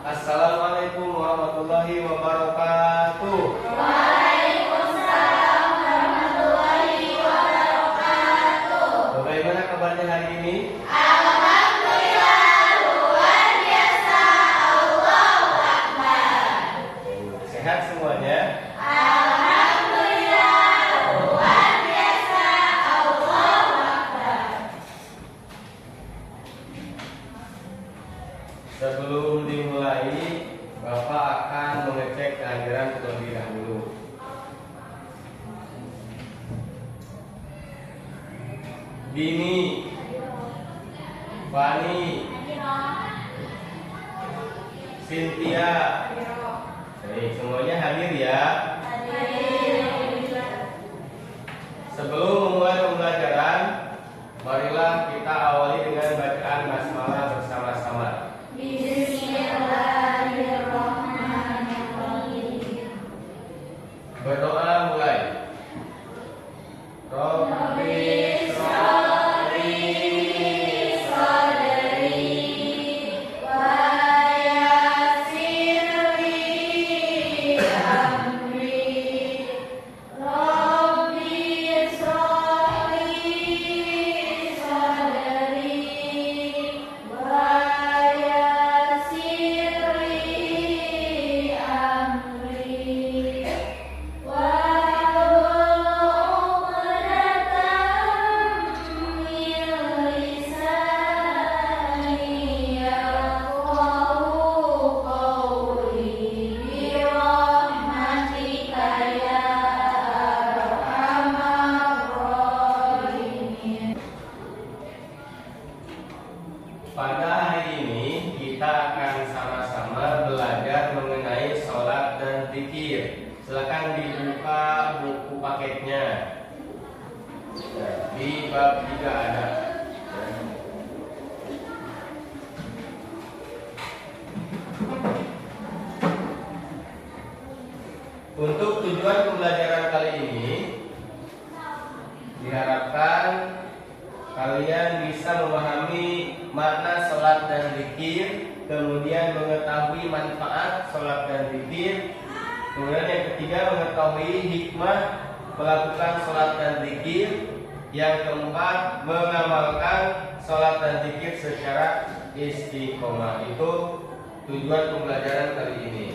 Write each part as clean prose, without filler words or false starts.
Assalamualaikum warahmatullahi wabarakatuh. Waalaikumsalam warahmatullahi wabarakatuh. Bagaimana kabarnya hari ini? Alhamdulillah luar biasa. Allahu Akbar. Sehat semuanya? Alhamdulillah luar biasa. Allahu Akbar. Sebelum dimulai, Bapak akan mengecek kehadiran terlebih dahulu. Dini, Fani, Cynthia, semuanya hadir ya. Sebelum memulai pembelajaran, marilah kita awali dengan bacaan basmalah bersama-sama. Bismillahirrahmanirrahim. Berdoa mulai. Rabbi Pada hari ini kita akan sama-sama belajar mengenai sholat dan zikir. Silakan dibuka buku paketnya. Di bab 3 ada. Untuk tujuan pembelajaran kali ini, diharapkan kalian bisa memahami makna sholat dan zikir, kemudian mengetahui manfaat sholat dan zikir, kemudian yang ketiga mengetahui hikmah melakukan sholat dan zikir, yang keempat mengamalkan sholat dan zikir secara istiqomah. Itu tujuan pembelajaran kali ini.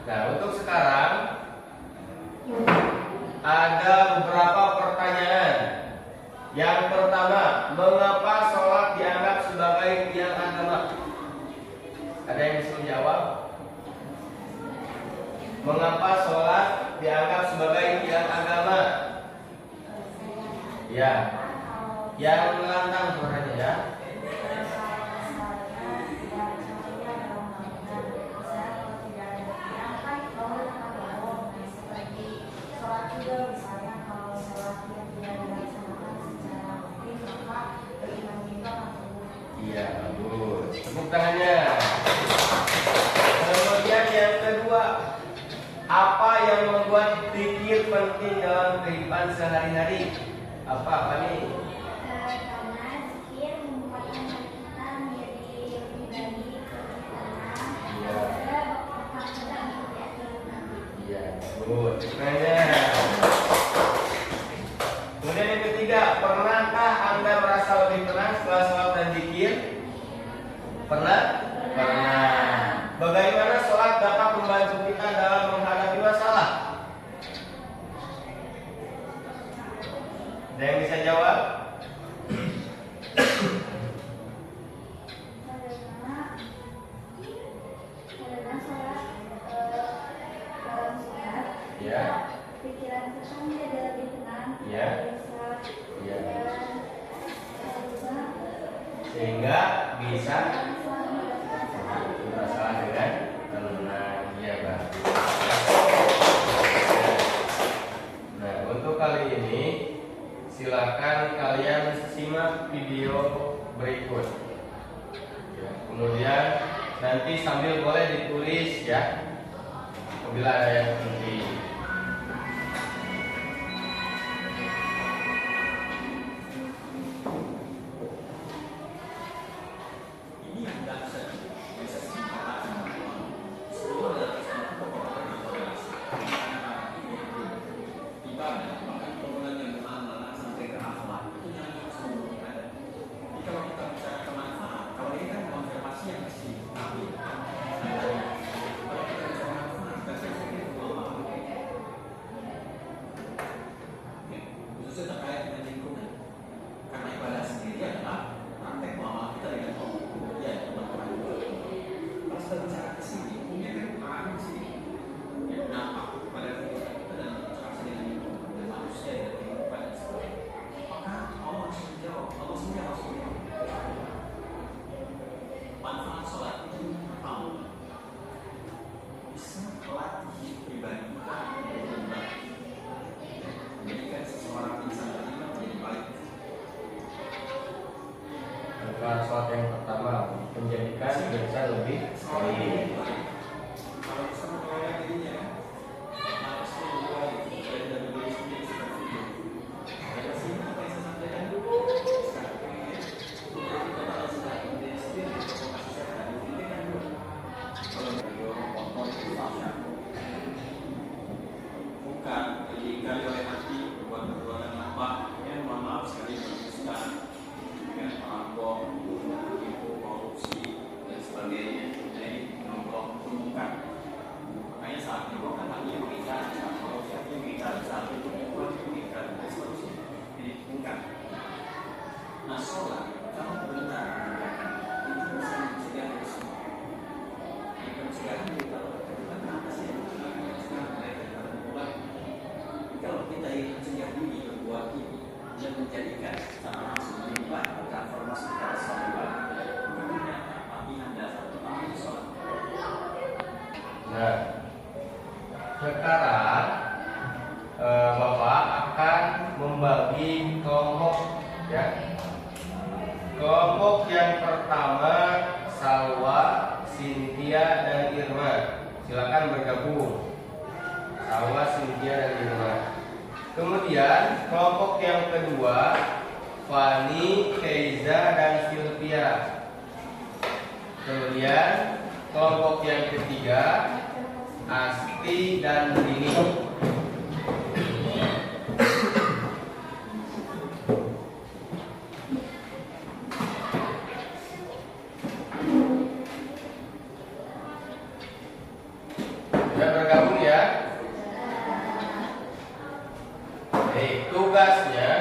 Nah, untuk sekarang ada beberapa pertanyaan. Yang pertama, mengapa sholat dianggap sebagai tiang agama? Ada yang bisa menjawab? Mengapa sholat dianggap sebagai tiang agama? Ya, yang lantang suaranya ya. Iya, bagus. Tepuk tangannya. Kemudian yang kedua, apa yang membuat zikir penting dalam kehidupan sehari-hari? Apa nih? Karena zikir membuat kita menjadi lebih baik, Iya, bagus. Tepuk tangannya. Kemudian yang ketiga, pernahkah Anda merasa lebih tenang setelah sholat dan zikir? Pernah? Pernah. Bagaimana sholat dapat membantu kita dalam menghadapi masalah? Ada yang bisa jawab? karena sholat dalam sholat Ya. pikiran kita menjadi lebih tenang, Ya. bisa Ya. dan bisa Sehingga bisa masalah masalah dengan tenang. Ya, bagus. Nah, untuk kali ini silakan kalian simak video berikut. Ya, kemudian nanti sambil boleh ditulis ya, apabila ada yang penting. manfaat sholat itu pertama bisa melatih pribadi kita untuk baik, menjadikan seseorang insan beriman menjadi baik. Manfaat sholat yang pertama menjadikan insan lebih baik. Kalau bisa mengelola dirinya, harus mengelola dari diri sendiri seperti itu. Dari sini apa yang saya sampaikan dulu, sekarang pengen kita tahu sekarang diri sendiri, kasih saya tadi pikirkan dulu. Kalau video motor itu fasya, bukan diingkari oleh hati perbuatan-perbuatan apa yang mohon maaf sekali berdusta, dengan merampok, menipu, korupsi dan sebagainya. Jadi menolong bukan. Makanya saat menolong hati mengikat, saat korupsi hati mengikat, saat itu hati mengikat dan seterusnya. Jadi bukan. Nah sholat kalau benar itu bisa mencegah itu semua. Yang mencegah itu kalau kita apa sih yang sekarang mereka dalam mulai. Kalau kita ingin mencegah diri berbuat ini dan menjadikan secara langsung berubah transformasi kita sholat, tentunya latihan dasar utama itu sholat. Nah, sekarang Bapak akan membagi kelompok ya. Kelompok yang pertama Salwa, Cynthia dan Irma. Silakan bergabung. Salwa, Cynthia dan Irma. Kemudian kelompok yang kedua Fani, Keiza dan Sylvia. Kemudian kelompok yang ketiga Asti dan Rini. Sudah bergabung ya? Baik, tugasnya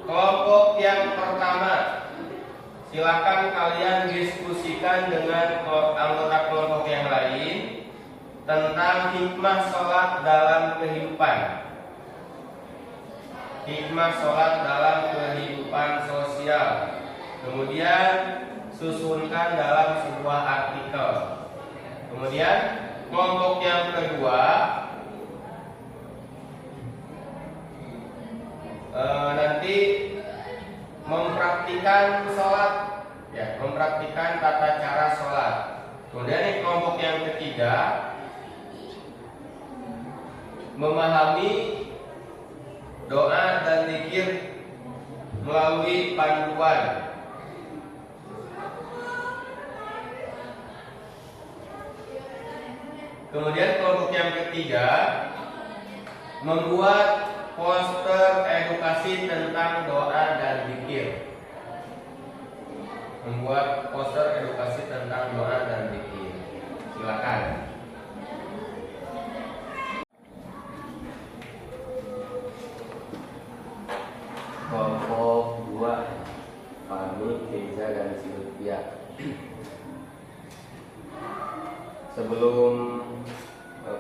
kelompok yang pertama, silakan kalian diskusikan dengan anggota kelompok yang lain tentang hikmah sholat dalam kehidupan. Hikmah sholat dalam kehidupan sosial. Kemudian susunkan dalam sebuah artikel. Kemudian kelompok yang kedua nanti mempraktikkan sholat, ya, mempraktikkan tata cara sholat. Kemudian yang kelompok yang ketiga memahami doa dan zikir melalui panduan. Kemudian kelompok yang ketiga membuat poster edukasi tentang doa dan zikir. Membuat poster edukasi tentang doa dan zikir. Silakan. Kelompok 2 Fani, Keiza dan Sylvia. Sebelum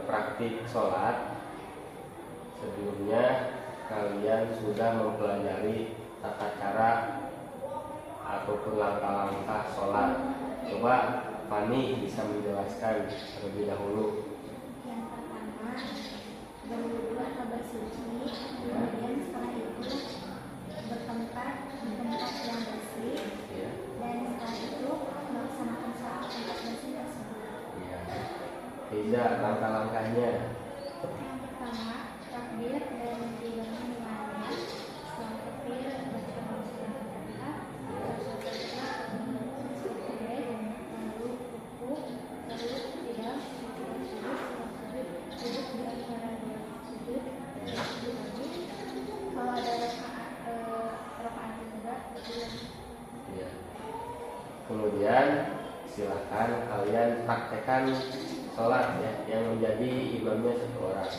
praktik sholat, sebelumnya kalian sudah mempelajari tata cara ataupun langkah-langkah sholat. Coba Fani bisa menjelaskan terlebih dahulu. Yang pertama, berwudu atau bersuci, kemudian setelah itu bertempat di tempat yang bersih, Ya. dan setelah itu melaksanakan sholat tempat bersih tersebut. Ya. Keiza, langkah-langkahnya. Yang pertama, takbir dan dibangun dengannya. Setelah takbir, baca Al-Fatihah, lalu ruku, lalu tidak, sujud di antara dua sujud, sujud lagi. Kalau ada rakaat juga, Ya. Kemudian silahkan kalian praktekkan sholat ya, yang menjadi imamnya satu orang.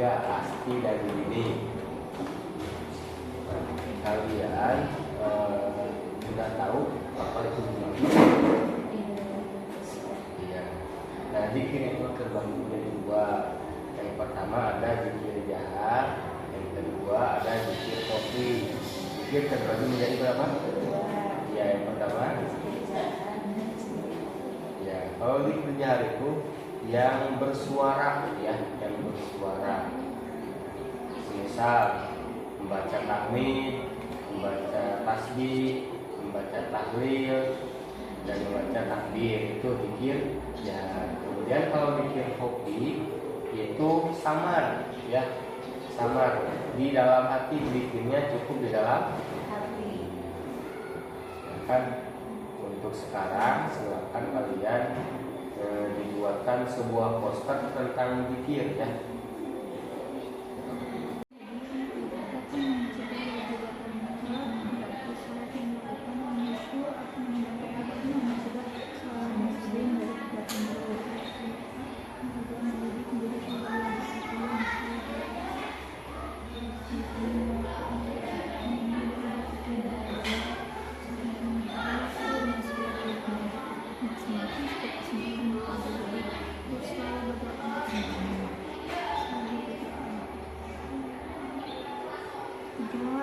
asti dan ini. Kalian sudah tahu apa itu zikir? Iya. Nah, zikir itu terbagi menjadi dua. Yang pertama ada zikir jahar, yang kedua ada zikir kopi. Zikir terbagi menjadi berapa? Ya, yang pertama. Ya, kalau zikir jahar itu yang bersuara, ya, yang bersuara. Misal membaca tahmid, membaca tasbih, membaca tahlil, dan membaca takbir, itu zikir jahar. Kemudian kalau zikir kopi itu samar, ya, samar di dalam hati, zikirnya cukup di dalam hati. Kan untuk sekarang silakan kalian dibuatkan sebuah poster tentang zikir, ya.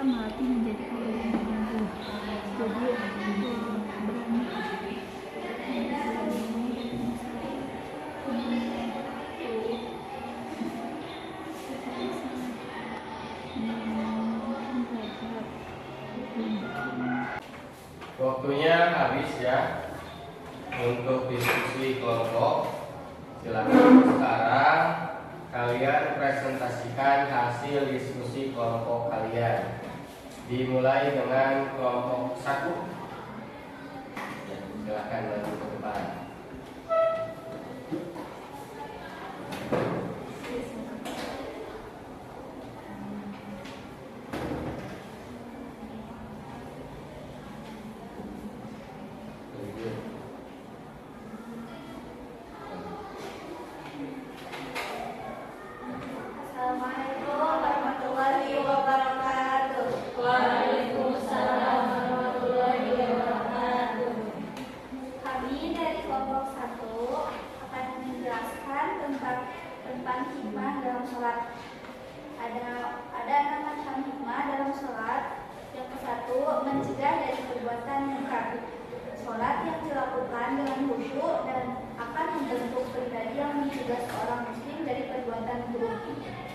Melatih menjadi orang yang tangguh. Jadi berani Waktunya habis, ya, untuk diskusi kelompok. Silakan sekarang kalian presentasikan hasil diskusi kelompok kalian. Dimulai dengan kelompok 1. Ya, silakan maju ke depan. Assalamualaikum warahmatullahi wabarakatuh. Waalaikumsalam warahmatullahi wabarakatuh. Kami dari kelompok 1 akan menjelaskan tentang hikmah dalam sholat. Ada 6 macam hikmah dalam sholat. Yang ke-1, mencegah dari perbuatan munkar. Sholat yang dilakukan dengan khusyuk dan akan membentuk pribadi yang mencegah seorang muslim dari perbuatan buruk.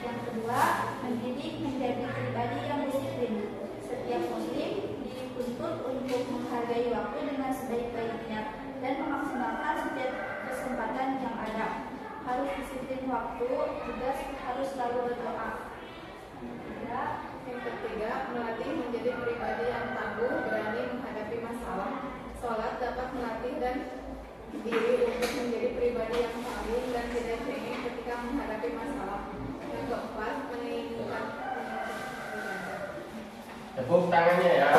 Yang kedua, mendidik menjadi pribadi yang disiplin. Setiap muslim dituntut untuk menghargai waktu dengan sebaik-baiknya dan memaksimalkan setiap kesempatan yang ada. Harus disiplin waktu, juga harus selalu berdoa. Yang ketiga, melatih menjadi pribadi yang tangguh, berani menghadapi masalah. Sholat dapat melatih dan diri untuk menjadi pribadi yang tangguh dan tidak cengeng ketika menghadapi masalah. Yang keempat, meningkatkan ibadah. Tepuk tangannya, ya.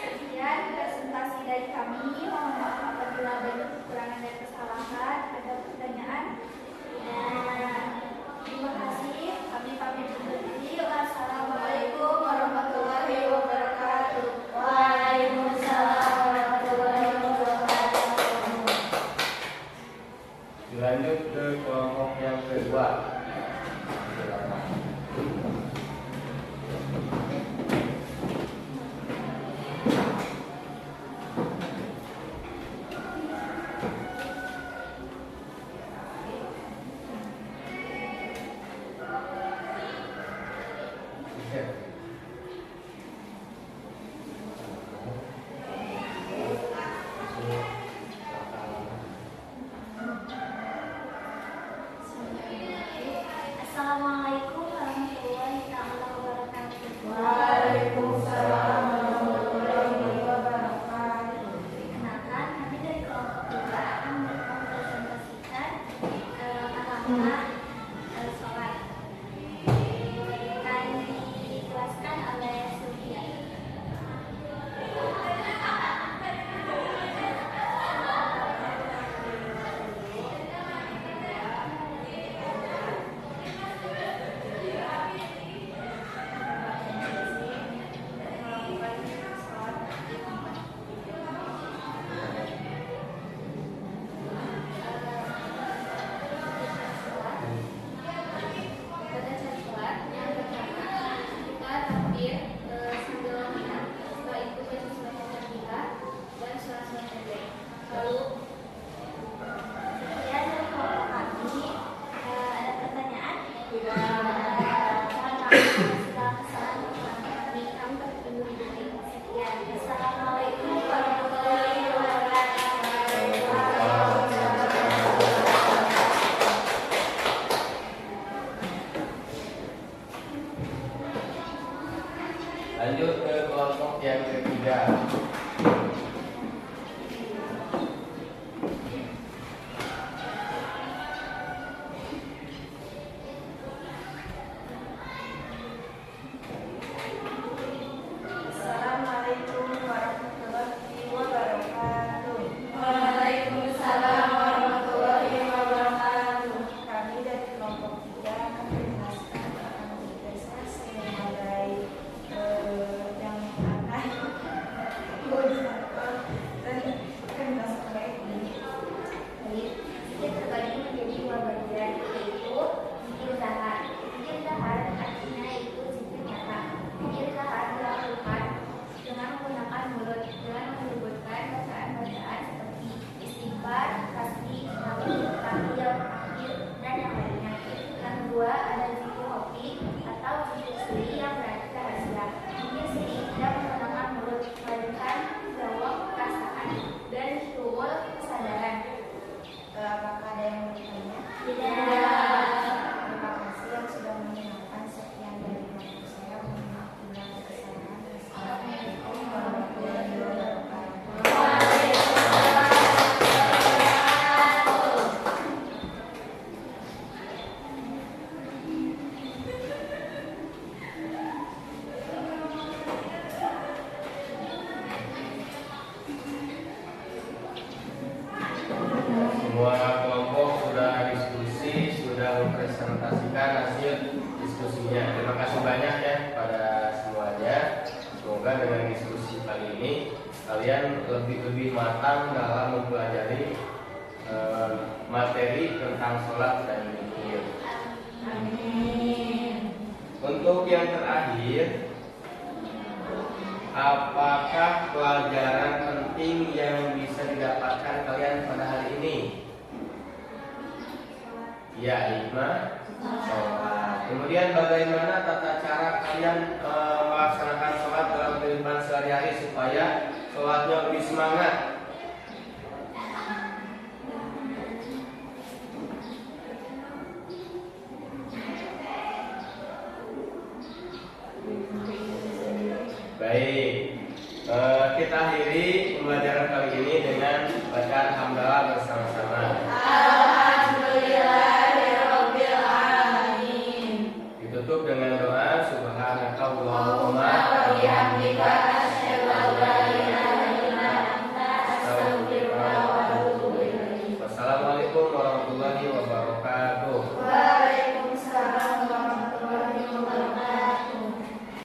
Sekian presentasi dari kami. Mohon maaf apabila banyak kekurangan dan kesalahan. Ada pertanyaan? Terima kasih. Kami pamit undur diri. Wassalamualaikum warahmatullahi wabarakatuh. Waalaikumsalam warahmatullahi wabarakatuh. Dilanjut ke kelompok yang kedua. Silakan. dengan diskusi kali ini kalian lebih matang dalam mempelajari materi tentang sholat dan zikir. Amin. Untuk yang terakhir, apakah pelajaran penting yang bisa didapatkan kalian pada hari ini? Ya, Ikma, sholat. Kemudian bagaimana tata cara kalian melaksanakan sholat dalam kehidupan sehari-hari supaya sholatnya lebih semangat?